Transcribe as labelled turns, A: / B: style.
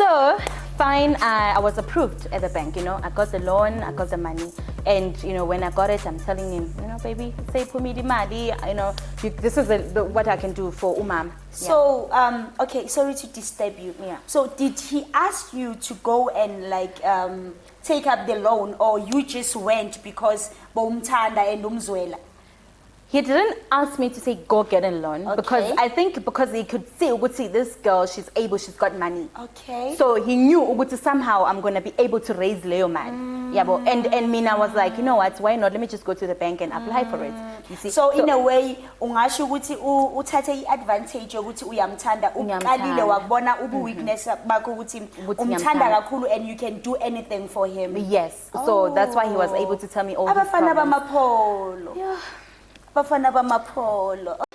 A: So, fine, I was approved at the bank, I got the loan, I got the money. And, when I got it, I'm telling him, baby, say pumidi mali, this is what I can do for umam.
B: So, okay, sorry to disturb you.
A: Yeah.
B: So, did he ask you to go and take up the loan, or you just went because Bomtanda and Umzwela?
A: He didn't ask me to say go get a loan because I think he could see this girl, she's able, she's got money.
B: Okay.
A: So he knew somehow I'm gonna be able to raise Leo man. Yeah, but and Mina was like, you know what, why not? Let me just go to the bank and apply for it. You see?
B: So in a way, ungasho ukuthi uthathe iadvantage yokuthi uyamthanda, uqalile wakubona ubu weakness bakho ukuthi umthanda kakhulu and you can do anything for him.
A: Yes. So that's why he was able to tell me all this.
B: Abafana bamapolo. Yeah. Bafana bamapolo.